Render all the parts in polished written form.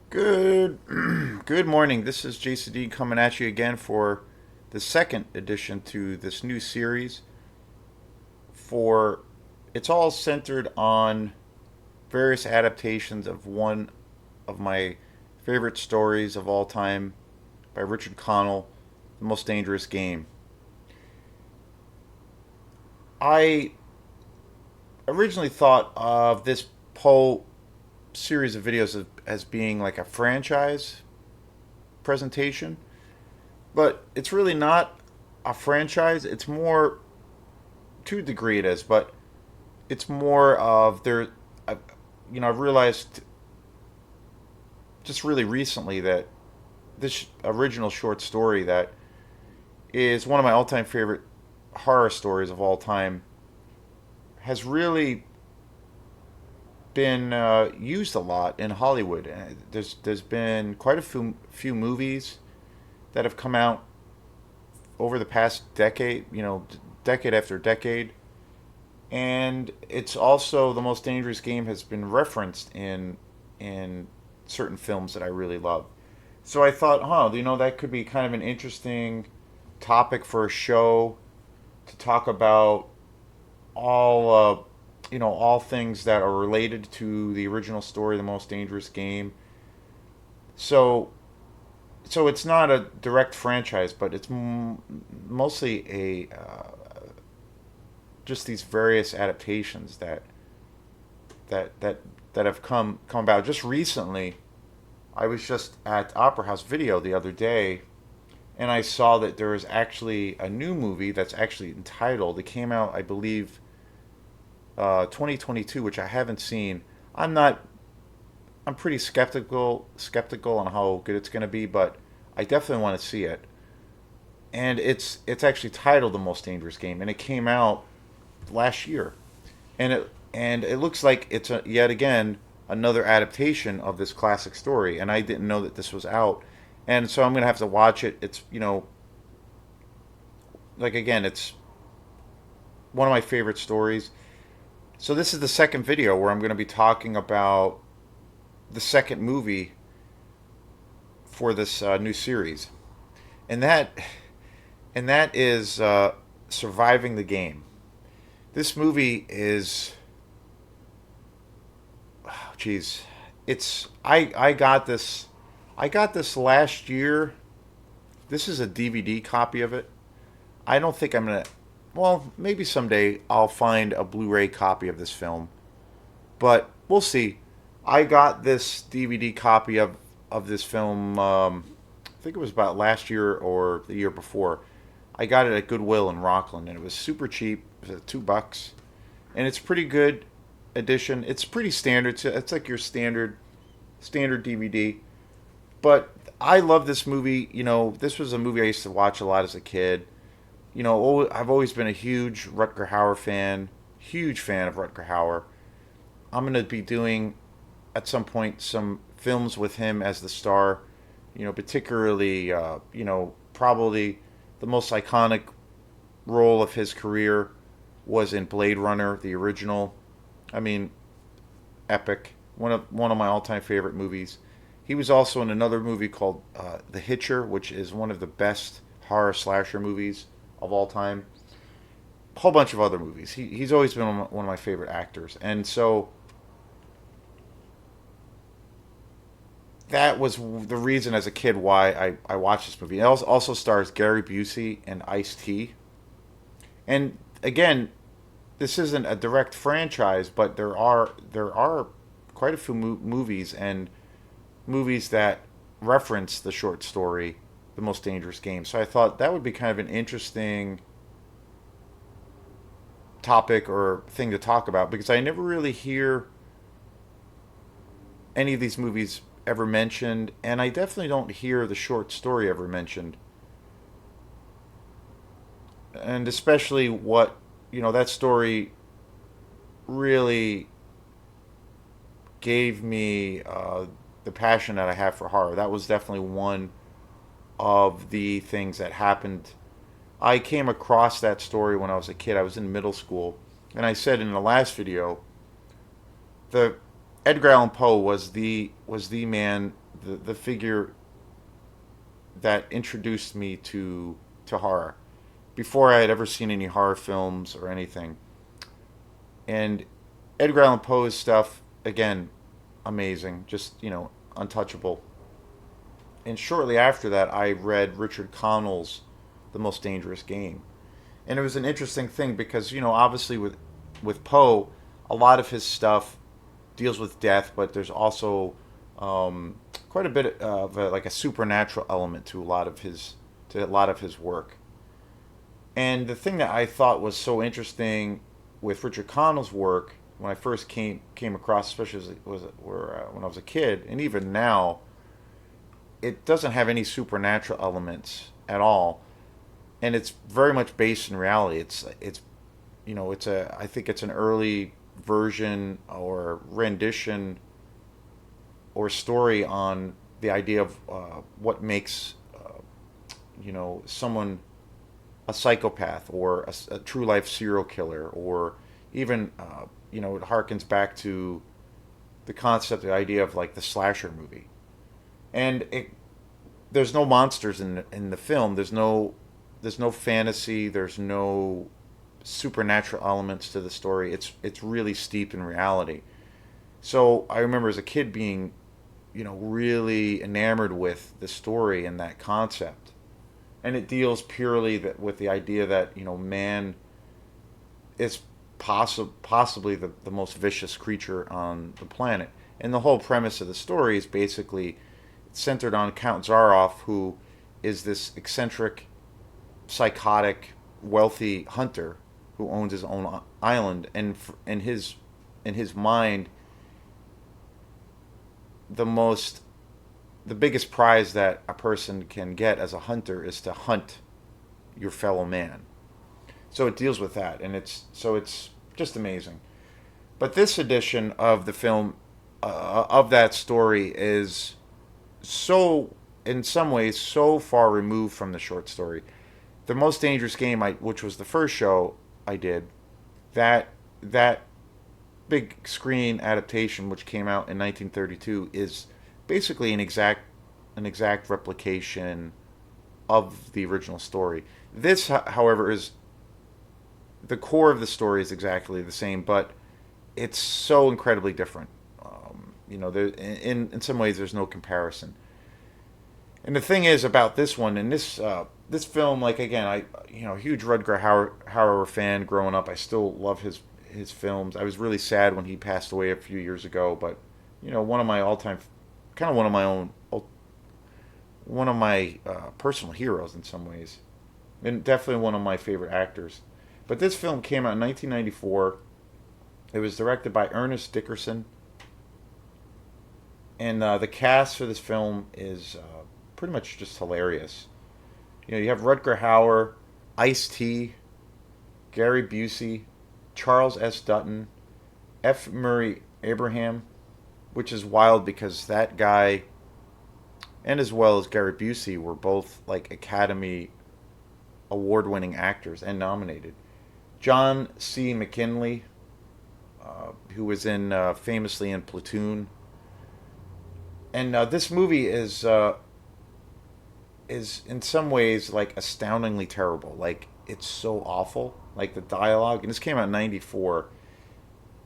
Good, good morning. This is JCD coming at you again for the second edition to this new series. For it's all centered on various adaptations of one of my favorite stories of all time by Richard Connell, The Most Dangerous Game. I originally thought of this whole series of videos as being like a franchise presentation, but it's really not a franchise. It's more, to a degree, it is, but it's more of there. I, I've realized just really recently that this original short story that is one of my all-time favorite horror stories of all time has really been used a lot in Hollywood. There's been quite a few movies that have come out over the past decade, decade after decade. And it's also The Most Dangerous Game has been referenced in certain films that I really love. So I thought, that could be kind of an interesting topic for a show to talk about all things that are related to the original story, The Most Dangerous Game. So so it's not a direct franchise, but it's mostly a just these various adaptations that that that have come about just recently. I was just at Opera House Video the other day, and I saw that there is actually a new movie that's actually entitled. It came out, I believe, 2022, which I haven't seen. I'm not. I'm pretty skeptical on how good it's going to be, but I definitely want to see it. And it's actually titled The Most Dangerous Game, and it came out last year, and it looks like it's yet again another adaptation of this classic story. And I didn't know that this was out, and so I'm gonna have to watch it. It's like again, it's one of my favorite stories. So this is the second video where I'm going to be talking about the second movie for this new series, and that is Surviving the Game. This movie is, oh, geez, it's I got this last year. This is a DVD copy of it. I don't think I'm gonna. Well, maybe someday I'll find a Blu-ray copy of this film, but we'll see. I got this DVD copy of this film. I think it was about last year or the year before. I got it at Goodwill in Rockland, and it was super cheap. It was $2, and it's pretty good edition. It's pretty standard. It's like your standard DVD. But I love this movie. This was a movie I used to watch a lot as a kid. I've always been a huge Rutger Hauer fan. Huge fan of Rutger Hauer. I'm going to be doing at some point some films with him as the star. Particularly, probably the most iconic role of his career was in Blade Runner, the original. I mean, epic. One of my all-time favorite movies. He was also in another movie called The Hitcher, which is one of the best horror slasher movies of all time. A whole bunch of other movies. He's always been one of my favorite actors, and so that was the reason as a kid why I watched this movie. It also stars Gary Busey and Ice T. And again, this isn't a direct franchise, but there are quite a few movies and movies that reference the short story, The Most Dangerous Game. So I thought that would be kind of an interesting topic or thing to talk about because I never really hear any of these movies ever mentioned, and I definitely don't hear the short story ever mentioned. And especially that story really gave me the passion that I have for horror. That was definitely one of the things that happened. I came across that story when I was a kid. I was in middle school, and I said in the last video, the Edgar Allan Poe was the man the figure that introduced me to horror before I had ever seen any horror films or anything. And Edgar Allan Poe's stuff, again, amazing, just, untouchable. And shortly after that, I read Richard Connell's The Most Dangerous Game. And it was an interesting thing because, obviously with Poe, a lot of his stuff deals with death, but there's also quite a bit of like a supernatural element to a lot of his work. And the thing that I thought was so interesting with Richard Connell's work when I first came across, especially when I was a kid, and even now, it doesn't have any supernatural elements at all, and it's very much based in reality. It's a I think it's an early version or rendition or story on the idea of what makes someone a psychopath or a true life serial killer, or even it harkens back to the concept, the idea of like the slasher movie. And there's no monsters in the film. There's no fantasy. There's no supernatural elements to the story. It's really steeped in reality. So I remember as a kid being, really enamored with the story and that concept. And it deals purely with the idea that man is possibly the most vicious creature on the planet. And the whole premise of the story is basically centered on Count Zaroff, who is this eccentric, psychotic, wealthy hunter who owns his own island, and in his mind, the most the biggest prize that a person can get as a hunter is to hunt your fellow man. So it deals with that, and it's just amazing. But this edition of the film, of that story, is so, in some ways, so far removed from the short story. The Most Dangerous Game, which was the first show I did, that big screen adaptation, which came out in 1932, is basically an exact replication of the original story. This, however, is the core of the story is exactly the same, but it's so incredibly different. In some ways, there's no comparison. And the thing is about this one, and this film, like again, huge Rutger Hauer fan growing up. I still love his films. I was really sad when he passed away a few years ago, but one of my all time, kind of one of my personal heroes in some ways, and definitely one of my favorite actors. But this film came out in 1994. It was directed by Ernest Dickerson, and the cast for this film is pretty much just hilarious. You have Rutger Hauer, Ice T, Gary Busey, Charles S. Dutton, F. Murray Abraham, which is wild because that guy, and as well as Gary Busey, were both like Academy Award-winning actors and nominated. John C. McKinley, who was famously in Platoon, and this movie is in some ways like astoundingly terrible. Like it's so awful. Like the dialogue, and this came out in '94.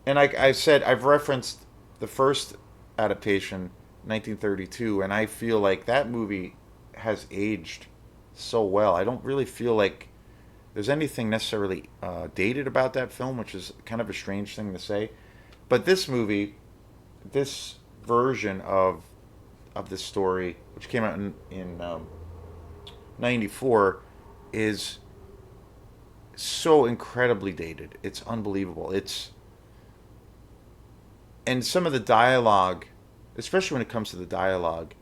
And like I said, I've referenced the first adaptation, 1932, and I feel like that movie has aged so well. I don't really feel like there's anything necessarily dated about that film, which is kind of a strange thing to say. But this movie, this version of this story, which came out in '94, is so incredibly dated. It's unbelievable. And some of the dialogue, especially when it comes to the dialogue,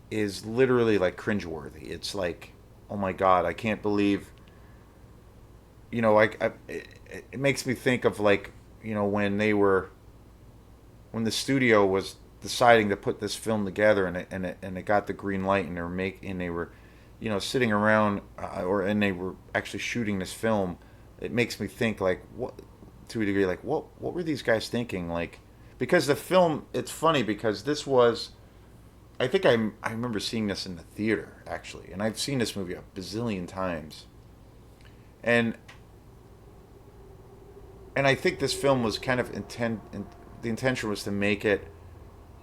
is literally like cringeworthy. It's like, oh my god, I can't believe. It makes me think of like when the studio was deciding to put this film together, and it got the green light, and they were sitting around, and they were actually shooting this film. It makes me think like, what, to a degree, like what were these guys thinking, like, because the film, it's funny because this was I think I remember seeing this in the theater actually, and I've seen this movie a bazillion times, and I think this film was kind of the intention was to make it,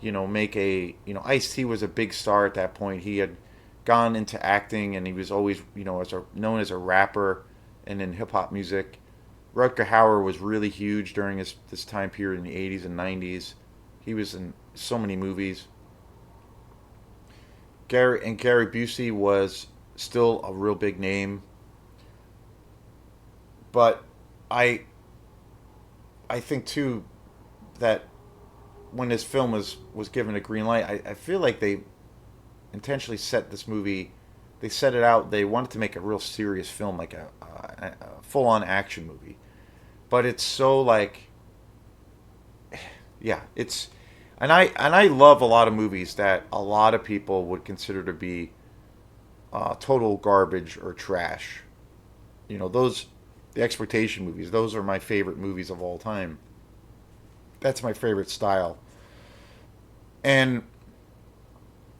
make a, Ice T was a big star at that point. He had gone into acting, and he was always, known as a rapper and in hip hop music. Rutger Hauer was really huge during this time period in the 80s and 90s. He was in so many movies. Gary Busey was still a real big name, but I I think too that when this film was given a green light, I feel like they intentionally set this movie. They set it out. They wanted to make a real serious film, like a full on action movie. But it's so like, yeah, it's, and I love a lot of movies that a lot of people would consider to be total garbage or trash. Those, the exploitation movies. Those are my favorite movies of all time. That's my favorite style. And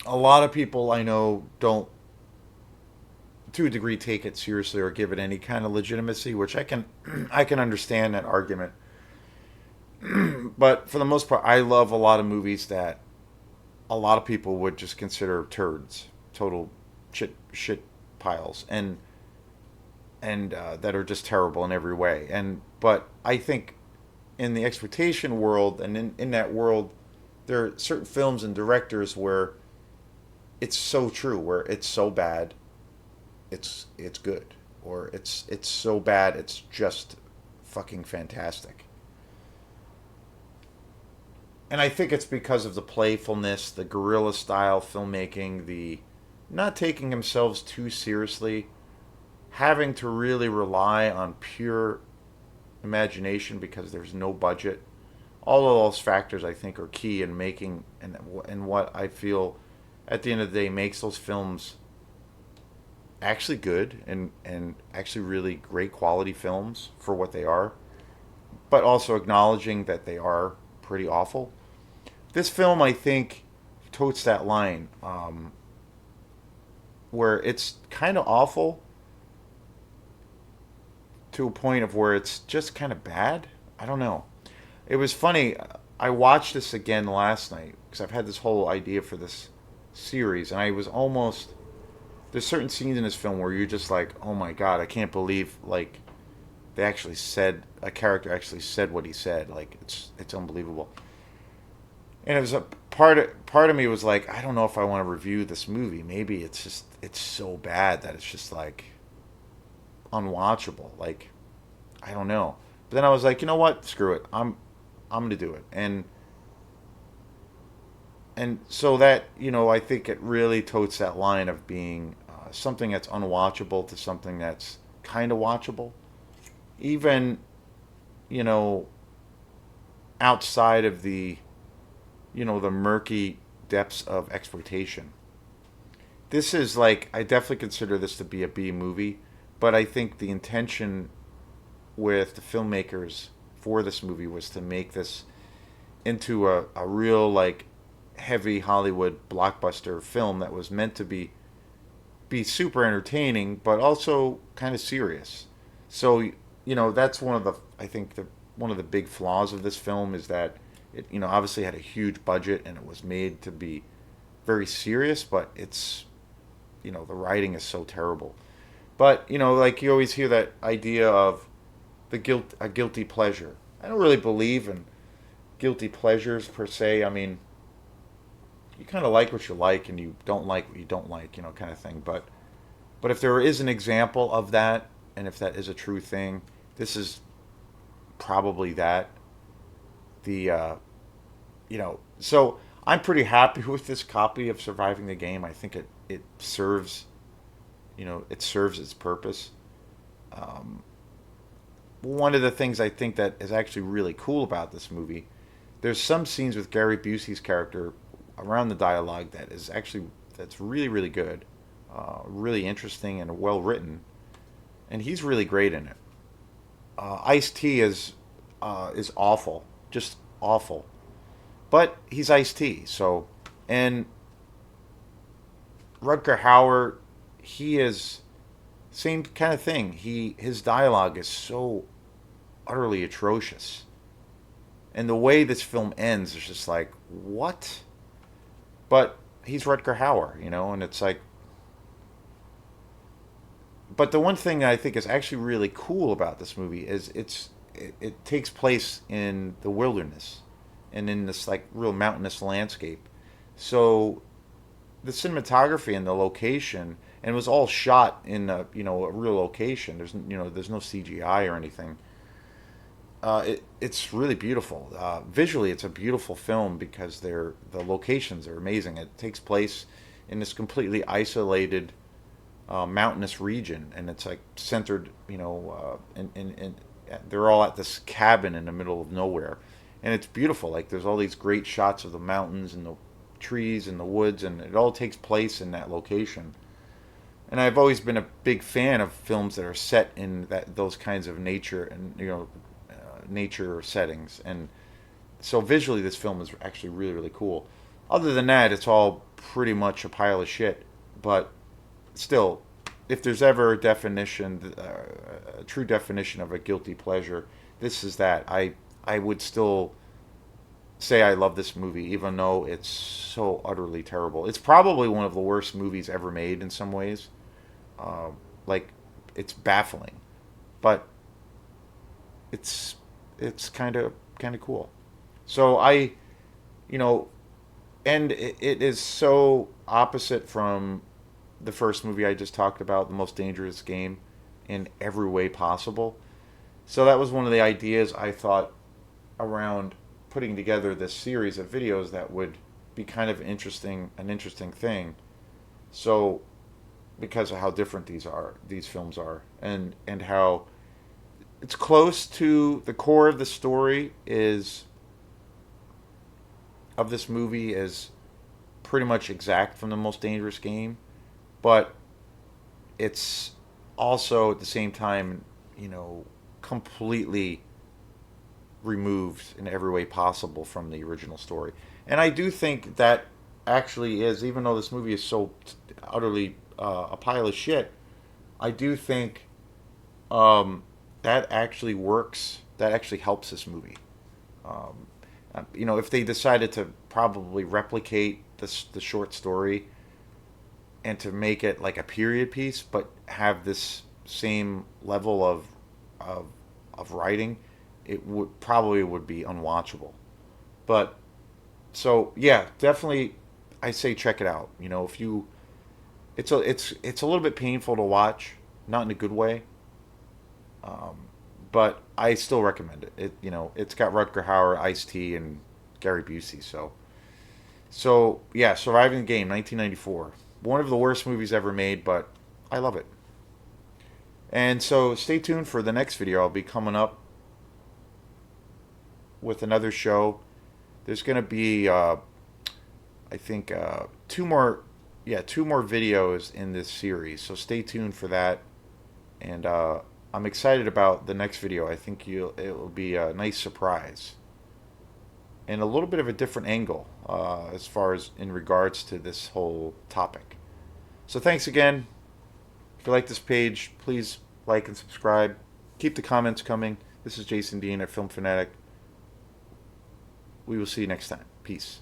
a lot of people I know don't, to a degree, take it seriously or give it any kind of legitimacy, which I can I can understand that argument. But for the most part, I love a lot of movies that a lot of people would just consider turds, total shit piles, and that are just terrible in every way. And but I think in the exploitation world and in that world, there are certain films and directors where it's so true, where it's so bad, it's good, or it's so bad, it's just fucking fantastic. And I think it's because of the playfulness, the guerrilla style filmmaking, the not taking themselves too seriously, having to really rely on pure imagination because there's no budget. All of those factors I think are key in making and what I feel at the end of the day makes those films actually good and actually really great quality films for what they are, but also acknowledging that they are pretty awful. This film, I think, totes that line where it's kind of awful to a point of where it's just kind of bad. I don't know. It was funny. I watched this again last night because I've had this whole idea for this series, and I was almost. There's certain scenes in this film where you're just like, oh my god, I can't believe like they actually said a character actually said what he said. Like it's unbelievable. And it was a part of me was like, I don't know if I want to review this movie. Maybe it's so bad that it's just like unwatchable. Like I don't know. But then I was like, you know what? Screw it. I'm gonna do it. And so that I think it really totes that line of being something that's unwatchable to something that's kind of watchable, even you know outside of the murky depths of exploitation. This is like I definitely consider this to be a B movie, but I think the intention with the filmmakers for this movie was to make this into a real like heavy Hollywood blockbuster film that was meant to be super entertaining but also kind of serious. So that's one of the I think the one of the big flaws of this film is that it obviously had a huge budget and it was made to be very serious, but it's the writing is so terrible. But like you always hear that idea of a guilty pleasure. I don't really believe in guilty pleasures per se. I mean, you kind of like what you like and you don't like what you don't like, kind of thing. But if there is an example of that, and if that is a true thing, this is probably that. The so I'm pretty happy with this copy of Surviving the Game. I think it serves it serves its purpose. Um, One of the things I think that is actually really cool about this movie, there's some scenes with Gary Busey's character around the dialogue that's really really good, really interesting and well written, and he's really great in it. Ice T is awful, just awful, but he's Ice T. So, and Rutger Hauer, he is same kind of thing. His dialogue is so utterly atrocious, and the way this film ends is just like what? But he's Rutger Hauer, and it's like. But the one thing I think is actually really cool about this movie is it takes place in the wilderness and in this like real mountainous landscape. So the cinematography and the location and it was all shot in a real location. There's no CGI or anything. It's really beautiful. Visually, it's a beautiful film because the locations are amazing. It takes place in this completely isolated mountainous region, and it's like centered, and they're all at this cabin in the middle of nowhere, and it's beautiful. Like there's all these great shots of the mountains and the trees and the woods, and it all takes place in that location. And I've always been a big fan of films that are set in those kinds of nature and nature settings. And so visually, this film is actually really really cool. Other than that, it's all pretty much a pile of shit. But still, if there's ever a true definition of a guilty pleasure, this is that. I would still say I love this movie, even though it's so utterly terrible. It's probably one of the worst movies ever made in some ways. Uh, like, it's baffling, but it's it's kind of cool. So you know, and it is so opposite from the first movie I just talked about, The Most Dangerous Game, in every way possible. So that was one of the ideas I thought around putting together this series of videos that would be kind of an interesting thing. So because of how different these films are, and how it's close to the core of the story is of this movie is pretty much exact from The Most Dangerous Game, but it's also at the same time, completely removed in every way possible from the original story. And I do think that actually is, even though this movie is so utterly a pile of shit, I do think that actually works. That actually helps this movie. Um, if they decided to probably replicate the short story and to make it like a period piece, but have this same level of of writing, it would be unwatchable. But so yeah, definitely, I say check it out. If you, it's a little bit painful to watch, not in a good way, but I still recommend it. It's got Rutger Hauer, Ice T, and Gary Busey. So yeah, Surviving the Game, 1994, one of the worst movies ever made, but I love it. And so stay tuned for the next video. I'll be coming up with another show. There's gonna be, I think, two more videos in this series. So stay tuned for that. And I'm excited about the next video. I think it will be a nice surprise and a little bit of a different angle as far as in regards to this whole topic. So thanks again. If you like this page, please like and subscribe. Keep the comments coming. This is Jason Dean at Film Fanatic. We will see you next time. Peace.